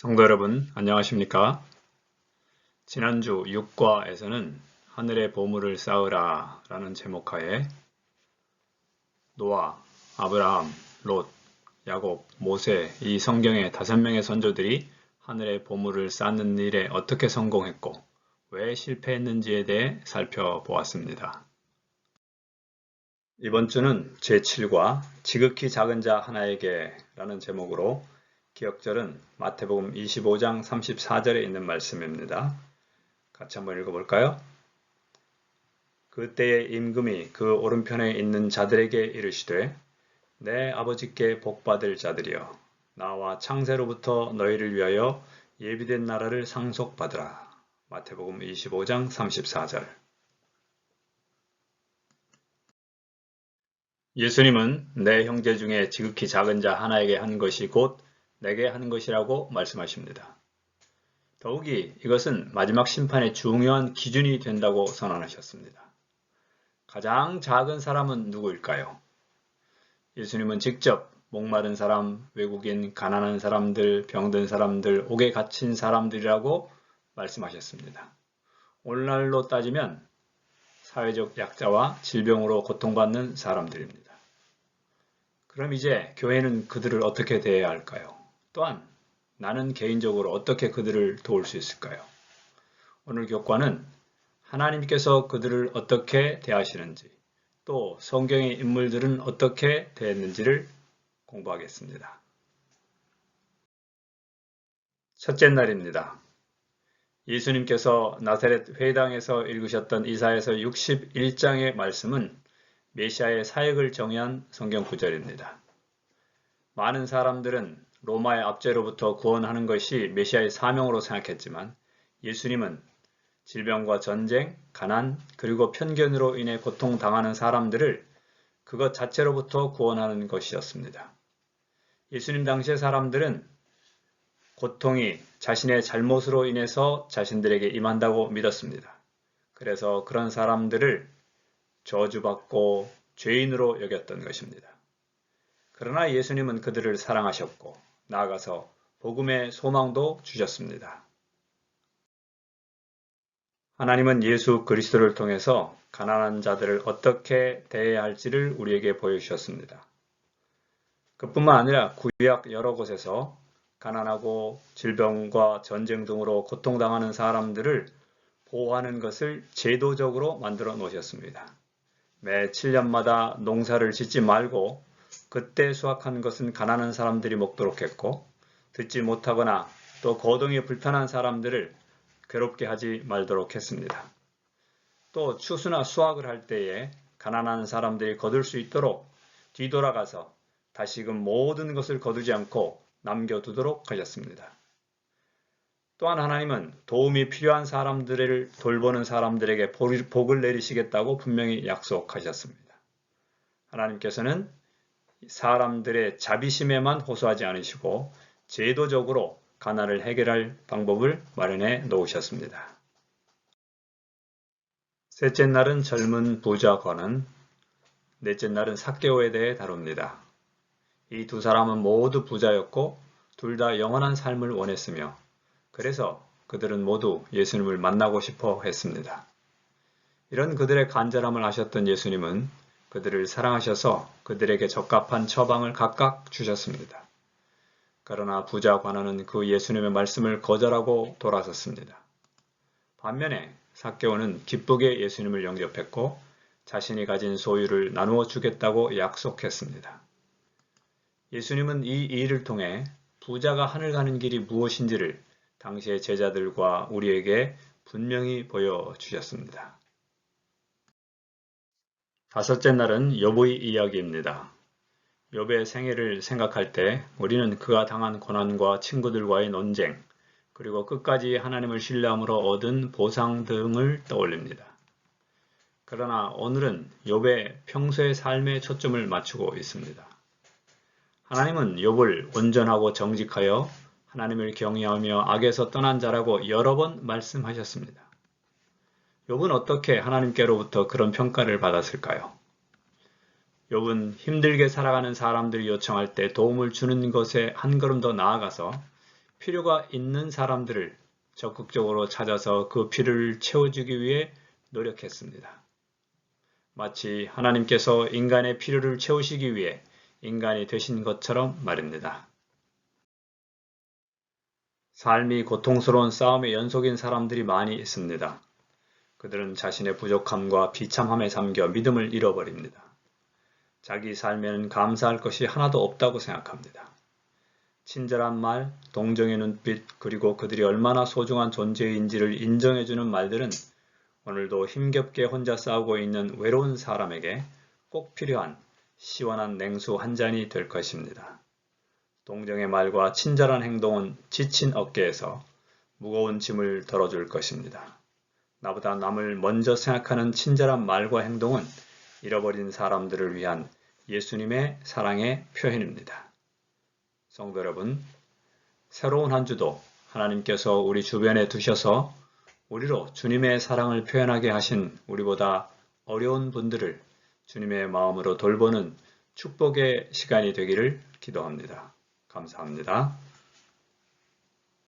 성도 여러분, 안녕하십니까? 지난주 6과에서는 하늘의 보물을 쌓으라 라는 제목하에 노아, 아브라함, 롯, 야곱, 모세 이 성경의 5명의 선조들이 하늘의 보물을 쌓는 일에 어떻게 성공했고 왜 실패했는지에 대해 살펴보았습니다. 이번 주는 제7과 지극히 작은 자 하나에게 라는 제목으로 기억절은 마태복음 25장 34절에 있는 말씀입니다. 같이 한번 읽어볼까요? 그때에 임금이 그 오른편에 있는 자들에게 이르시되 내 아버지께 복받을 자들이여 나와 창세로부터 너희를 위하여 예비된 나라를 상속받으라. 마태복음 25장 34절. 예수님은 내 형제 중에 지극히 작은 자 하나에게 한 것이 곧 내게 한 것이라고 말씀하십니다. 더욱이 이것은 마지막 심판의 중요한 기준이 된다고 선언하셨습니다. 가장 작은 사람은 누구일까요? 예수님은 직접 목마른 사람, 외국인, 가난한 사람들, 병든 사람들, 옥에 갇힌 사람들이라고 말씀하셨습니다. 오늘날로 따지면 사회적 약자와 질병으로 고통받는 사람들입니다. 그럼 이제 교회는 그들을 어떻게 대해야 할까요? 또한 나는 개인적으로 어떻게 그들을 도울 수 있을까요? 오늘 교과는 하나님께서 그들을 어떻게 대하시는지, 또 성경의 인물들은 어떻게 대했는지를 공부하겠습니다. 첫째 날입니다. 예수님께서 나사렛 회당에서 읽으셨던 이사야서 61장의 말씀은 메시아의 사역을 정의한 성경 구절입니다. 많은 사람들은 로마의 압제로부터 구원하는 것이 메시아의 사명으로 생각했지만 예수님은 질병과 전쟁, 가난, 그리고 편견으로 인해 고통당하는 사람들을 그것 자체로부터 구원하는 것이었습니다. 예수님 당시의 사람들은 고통이 자신의 잘못으로 인해서 자신들에게 임한다고 믿었습니다. 그래서 그런 사람들을 저주받고 죄인으로 여겼던 것입니다. 그러나 예수님은 그들을 사랑하셨고 나아가서 복음의 소망도 주셨습니다. 하나님은 예수 그리스도를 통해서 가난한 자들을 어떻게 대해야 할지를 우리에게 보여주셨습니다. 그뿐만 아니라 구약 여러 곳에서 가난하고 질병과 전쟁 등으로 고통당하는 사람들을 보호하는 것을 제도적으로 만들어 놓으셨습니다. 매 7년마다 농사를 짓지 말고 그때 수확한 것은 가난한 사람들이 먹도록 했고 듣지 못하거나 또 거동이 불편한 사람들을 괴롭게 하지 말도록 했습니다. 또 추수나 수확을 할 때에 가난한 사람들이 거둘 수 있도록 뒤돌아가서 다시금 모든 것을 거두지 않고 남겨두도록 하셨습니다. 또한 하나님은 도움이 필요한 사람들을 돌보는 사람들에게 복을 내리시겠다고 분명히 약속하셨습니다. 하나님께서는 사람들의 자비심에만 호소하지 않으시고 제도적으로 가난을 해결할 방법을 마련해 놓으셨습니다. 셋째 날은 젊은 부자 관은, 넷째 날은 삭개오에 대해 다룹니다. 이 두 사람은 모두 부자였고 둘 다 영원한 삶을 원했으며 그래서 그들은 모두 예수님을 만나고 싶어 했습니다. 이런 그들의 간절함을 아셨던 예수님은 그들을 사랑하셔서 그들에게 적합한 처방을 각각 주셨습니다. 그러나 부자 관원은 그 예수님의 말씀을 거절하고 돌아섰습니다. 반면에 삭개오는 기쁘게 예수님을 영접했고 자신이 가진 소유를 나누어 주겠다고 약속했습니다. 예수님은 이 일을 통해 부자가 하늘 가는 길이 무엇인지를 당시의 제자들과 우리에게 분명히 보여주셨습니다. 다섯째 날은 욥의 이야기입니다. 욥의 생애를 생각할 때 우리는 그가 당한 고난과 친구들과의 논쟁, 그리고 끝까지 하나님을 신뢰함으로 얻은 보상 등을 떠올립니다. 그러나 오늘은 욥의 평소의 삶에 초점을 맞추고 있습니다. 하나님은 욥을 온전하고 정직하여 하나님을 경외하며 악에서 떠난 자라고 여러 번 말씀하셨습니다. 욥은 어떻게 하나님께로부터 그런 평가를 받았을까요? 욥은 힘들게 살아가는 사람들이 요청할 때 도움을 주는 것에 한 걸음 더 나아가서 필요가 있는 사람들을 적극적으로 찾아서 그 필요를 채워주기 위해 노력했습니다. 마치 하나님께서 인간의 필요를 채우시기 위해 인간이 되신 것처럼 말입니다. 삶이 고통스러운 싸움의 연속인 사람들이 많이 있습니다. 그들은 자신의 부족함과 비참함에 잠겨 믿음을 잃어버립니다. 자기 삶에는 감사할 것이 하나도 없다고 생각합니다. 친절한 말, 동정의 눈빛, 그리고 그들이 얼마나 소중한 존재인지를 인정해주는 말들은 오늘도 힘겹게 혼자 싸우고 있는 외로운 사람에게 꼭 필요한 시원한 냉수 한 잔이 될 것입니다. 동정의 말과 친절한 행동은 지친 어깨에서 무거운 짐을 덜어줄 것입니다. 나보다 남을 먼저 생각하는 친절한 말과 행동은 잃어버린 사람들을 위한 예수님의 사랑의 표현입니다. 성도 여러분, 새로운 한 주도 하나님께서 우리 주변에 두셔서 우리로 주님의 사랑을 표현하게 하신 우리보다 어려운 분들을 주님의 마음으로 돌보는 축복의 시간이 되기를 기도합니다. 감사합니다.